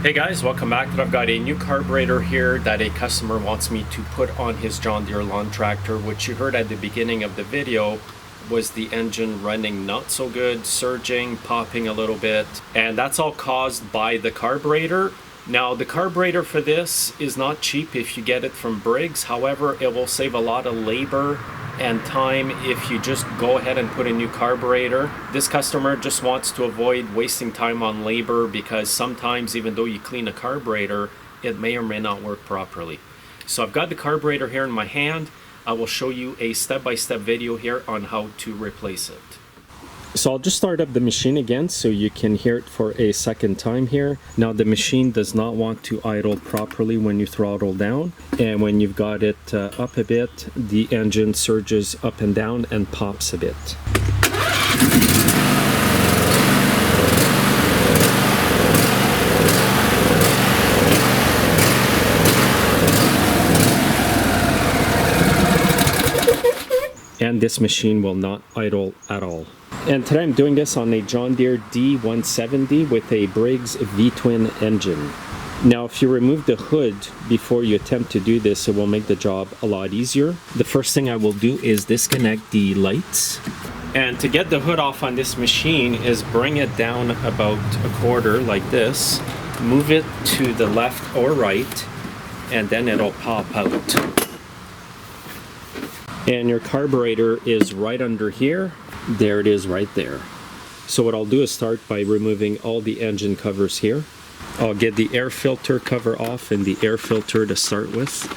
Hey guys, welcome back. I've got a new carburetor here that a customer wants me to put on his John Deere lawn tractor, which you heard at the beginning of the video was the engine running not so good, surging, popping a little bit, and that's all caused by the carburetor. Now the carburetor for this is not cheap if you get it from Briggs, however it will save a lot of labor and time if you just go ahead and put a new carburetor. This customer just wants to avoid wasting time on labor because sometimes even though you clean a carburetor, it may or may not work properly. So I've got the carburetor here in my hand. I will show you a step-by-step video here on how to replace it. So I'll just start up the machine again so you can hear it for a second time here. Now the machine does not want to idle properly when you throttle down, and when you've got it up a bit, the engine surges up and down and pops a bit. And this machine will not idle at all. And today I'm doing this on a John Deere D170 with a Briggs V-twin engine. Now if you remove the hood before you attempt to do this, it will make the job a lot easier. The first thing I will do is disconnect the lights. And to get the hood off on this machine is bring it down about a quarter like this, move it to the left or right, and then it'll pop out. And your carburetor is right under here. There it is right there. So what I'll do is start by removing all the engine covers here. I'll get the air filter cover off and the air filter to start with.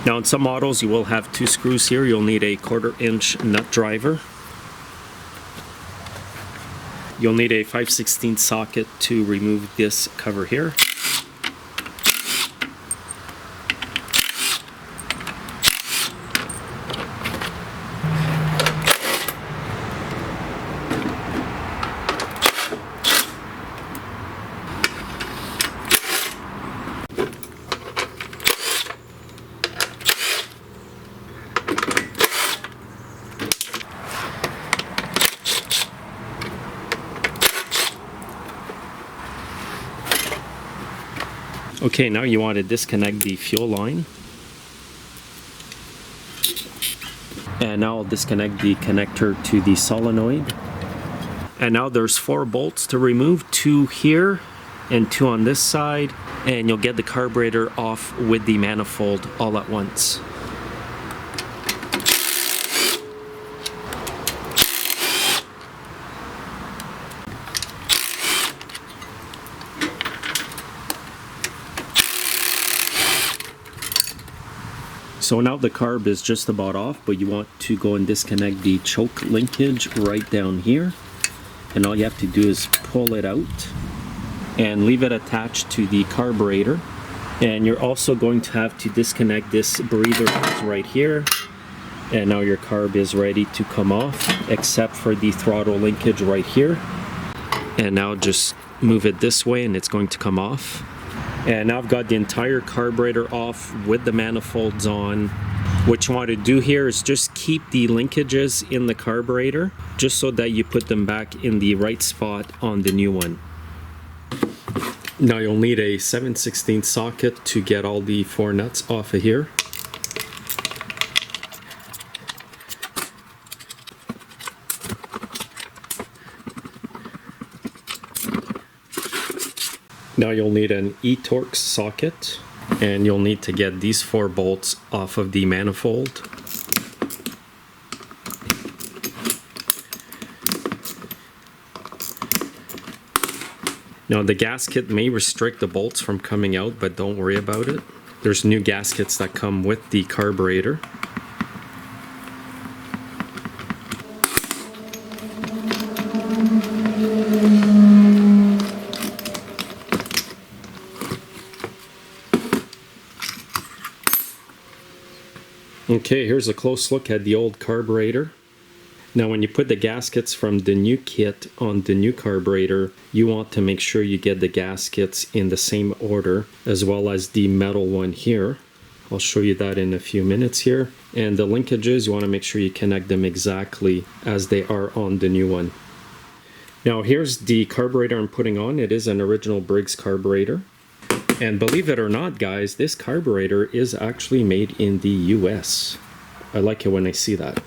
Now in some models you will have two screws here. You'll need a 1/4-inch nut driver. You'll need a 5/16 socket to remove this cover here. Okay, now you want to disconnect the fuel line. And now I'll disconnect the connector to the solenoid. And now there's 4 bolts to remove, 2 here and 2 on this side, and you'll get the carburetor off with the manifold all at once. So now the carb is just about off, but you want to go and disconnect the choke linkage right down here. And all you have to do is pull it out and leave it attached to the carburetor. And you're also going to have to disconnect this breather hose right here. And now your carb is ready to come off, except for the throttle linkage right here. And now just move it this way and it's going to come off. And now I've got the entire carburetor off with the manifolds on. What you want to do here is just keep the linkages in the carburetor, just so that you put them back in the right spot on the new one. Now you'll need a 7/16 socket to get all the 4 nuts off of here. Now you'll need an E-Torx socket, and you'll need to get these 4 bolts off of the manifold. Now the gasket may restrict the bolts from coming out, but don't worry about it. There's new gaskets that come with the carburetor. Okay, here's a close look at the old carburetor. Now when you put the gaskets from the new kit on the new carburetor, you want to make sure you get the gaskets in the same order, as well as the metal one here. I'll show you that in a few minutes here. And the linkages, you want to make sure you connect them exactly as they are on the new one. Now here's the carburetor I'm putting on. It is an original Briggs carburetor. And believe it or not, guys, this carburetor is actually made in the US. I like it when I see that.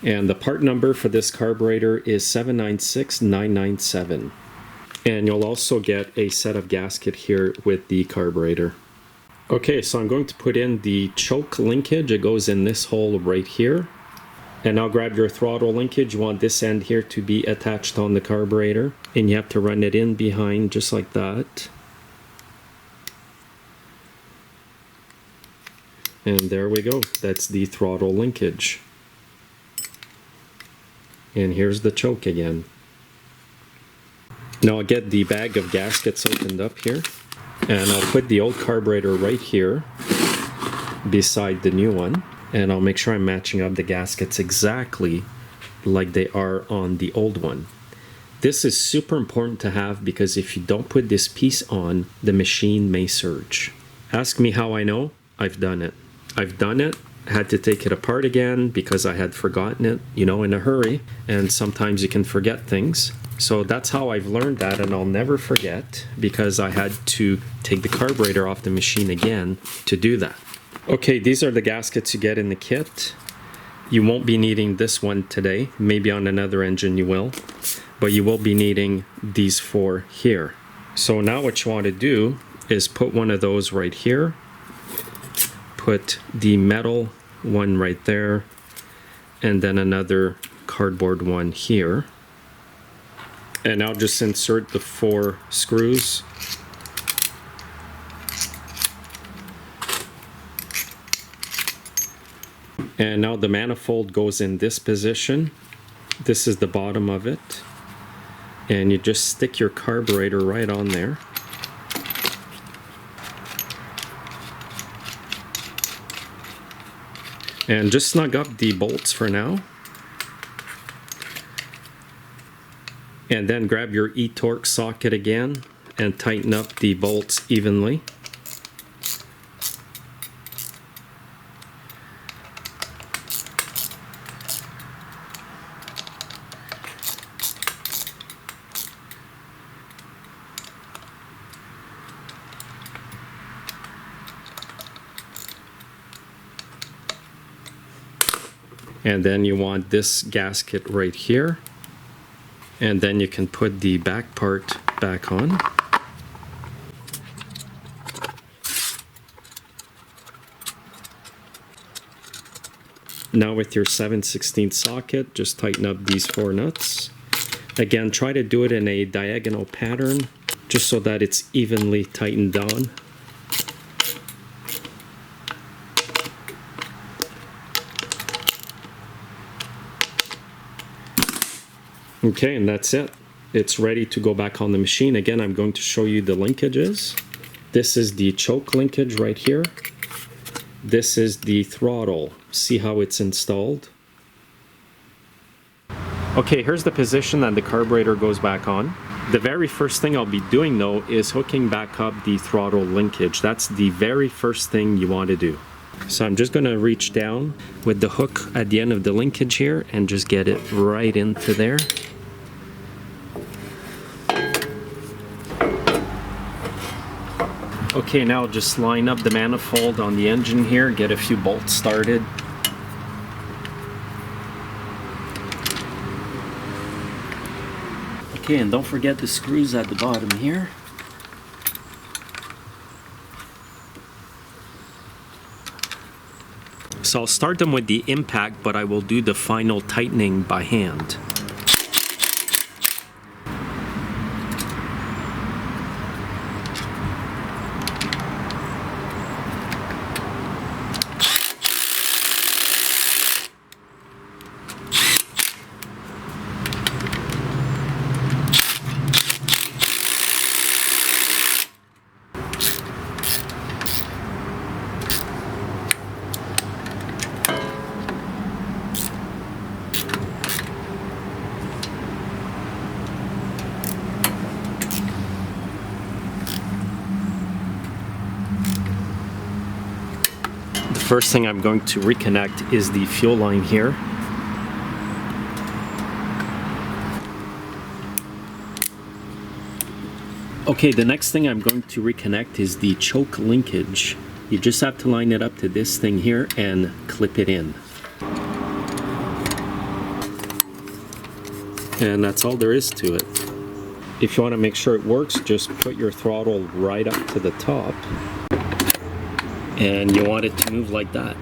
And the part number for this carburetor is 796997. And you'll also get a set of gasket here with the carburetor. Okay, so I'm going to put in the choke linkage. It goes in this hole right here. And now grab your throttle linkage. You want this end here to be attached on the carburetor. And you have to run it in behind just like that. And there we go. That's the throttle linkage. And here's the choke again. Now I'll get the bag of gaskets opened up here. And I'll put the old carburetor right here beside the new one. And I'll make sure I'm matching up the gaskets exactly like they are on the old one. This is super important to have because if you don't put this piece on, the machine may surge. Ask me how I know. I've done it. I've done it. Had to take it apart again because I had forgotten it, you know, in a hurry. And sometimes you can forget things. So that's how I've learned that, and I'll never forget because I had to take the carburetor off the machine again to do that. Okay, these are the gaskets you get in the kit. You won't be needing this one today. Maybe on another engine you will. But you will be needing these four here. So now what you want to do is put one of those right here. Put the metal one right there. And then another cardboard one here. And I'll just insert the 4 screws. And now the manifold goes in this position. This is the bottom of it. And you just stick your carburetor right on there. And just snug up the bolts for now. And then grab your E-torque socket again and tighten up the bolts evenly. And then you want this gasket right here. And then you can put the back part back on. Now with your 7/16 socket, just tighten up these 4 nuts. Again, try to do it in a diagonal pattern, just so that it's evenly tightened down. Okay, and that's it. It's ready to go back on the machine. Again, I'm going to show you the linkages. This is the choke linkage right here. This is the throttle. See how it's installed? Okay, here's the position that the carburetor goes back on. The very first thing I'll be doing though is hooking back up the throttle linkage. That's the very first thing you want to do. So I'm just going to reach down with the hook at the end of the linkage here and just get it right into there. Okay, now just line up the manifold on the engine here, get a few bolts started. Okay, and don't forget the screws at the bottom here. So I'll start them with the impact, but I will do the final tightening by hand. First thing I'm going to reconnect is the fuel line here. Okay, the next thing I'm going to reconnect is the choke linkage. You just have to line it up to this thing here and clip it in. And that's all there is to it. If you want to make sure it works, just put your throttle right up to the top. And you want it to move like that.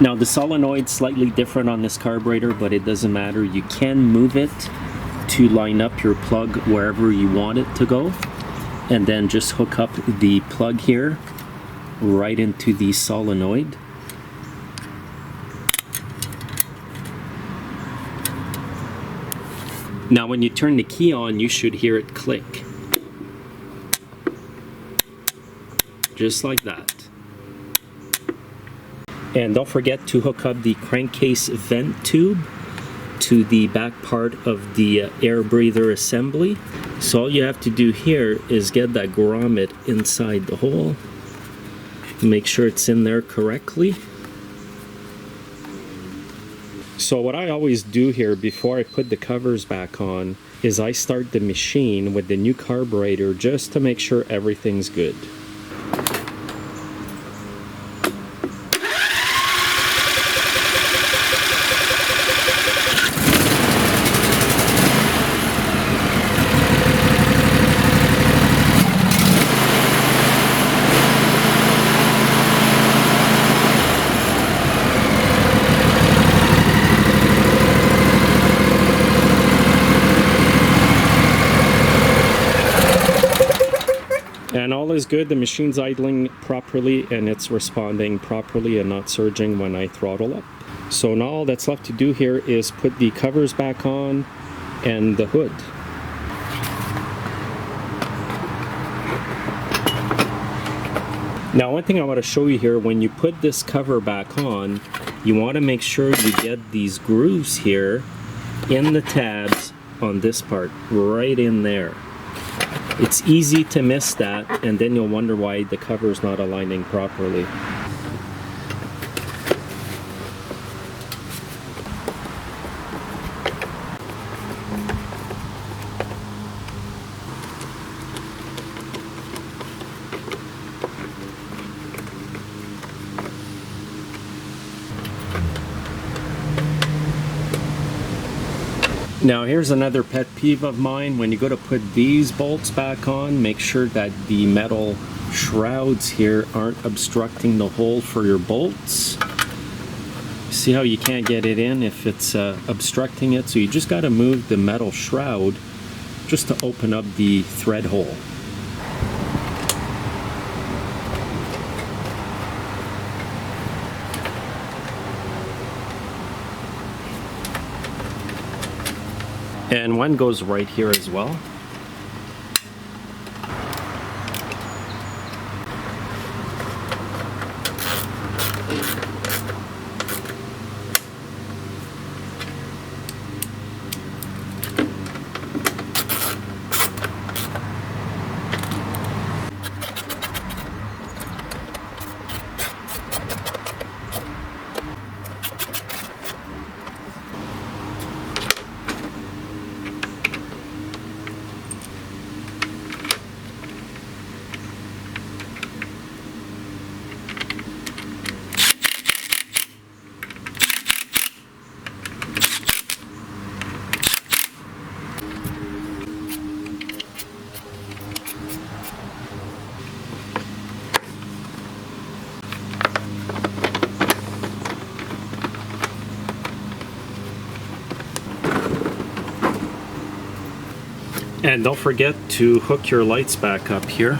Now the solenoid's slightly different on this carburetor, but it doesn't matter. You can move it to line up your plug wherever you want it to go, and then just hook up the plug here right into the solenoid. Now when you turn the key on, you should hear it click. Just like that. And don't forget to hook up the crankcase vent tube to the back part of the air breather assembly. So all you have to do here is get that grommet inside the hole. Make sure it's in there correctly. So what I always do here before I put the covers back on is I start the machine with the new carburetor just to make sure everything's good. And all is good, the machine's idling properly and it's responding properly and not surging when I throttle up. So now all that's left to do here is put the covers back on and the hood. Now one thing I want to show you here, when you put this cover back on, you want to make sure you get these grooves here in the tabs on this part, right in there. It's easy to miss that, and then you'll wonder why the cover's not aligning properly. Now here's another pet peeve of mine. When you go to put these bolts back on, make sure that the metal shrouds here aren't obstructing the hole for your bolts. See how you can't get it in if it's obstructing it? So you just got to move the metal shroud just to open up the thread hole. And one goes right here as well. And don't forget to hook your lights back up here.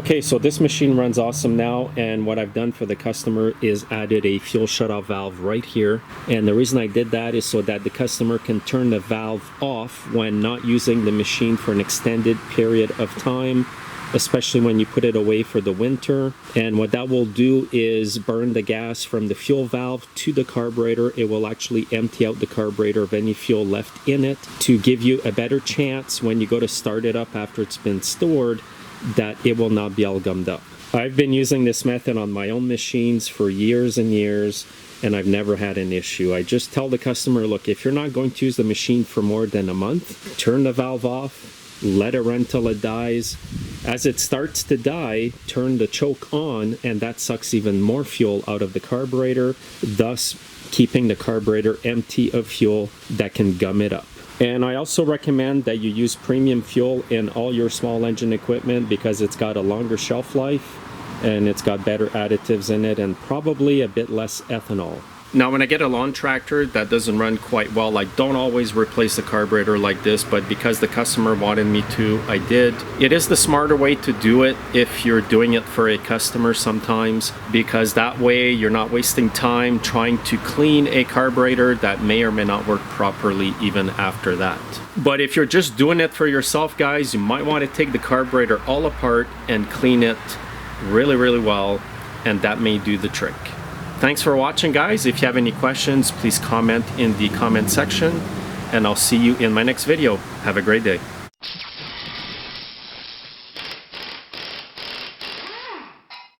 Okay, so this machine runs awesome now, and what I've done for the customer is added a fuel shutoff valve right here. And the reason I did that is so that the customer can turn the valve off when not using the machine for an extended period of time, especially when you put it away for the winter. And what that will do is burn the gas from the fuel valve to the carburetor. It will actually empty out the carburetor of any fuel left in it to give you a better chance when you go to start it up after it's been stored that it will not be all gummed up. I've been using this method on my own machines for years and years, and I've never had an issue. I just tell the customer, look, if you're not going to use the machine for more than a month, turn the valve off, let it run till it dies. As it starts to die, turn the choke on, and that sucks even more fuel out of the carburetor, thus keeping the carburetor empty of fuel that can gum it up. And I also recommend that you use premium fuel in all your small engine equipment because it's got a longer shelf life and it's got better additives in it and probably a bit less ethanol. Now, when I get a lawn tractor that doesn't run quite well, I don't always replace the carburetor like this, but because the customer wanted me to, I did. It is the smarter way to do it if you're doing it for a customer sometimes, because that way you're not wasting time trying to clean a carburetor that may or may not work properly even after that. But if you're just doing it for yourself, guys, you might want to take the carburetor all apart and clean it really, really well, and that may do the trick. Thanks for watching, guys. If you have any questions, please comment in the comment section, and I'll see you in my next video. Have a great day.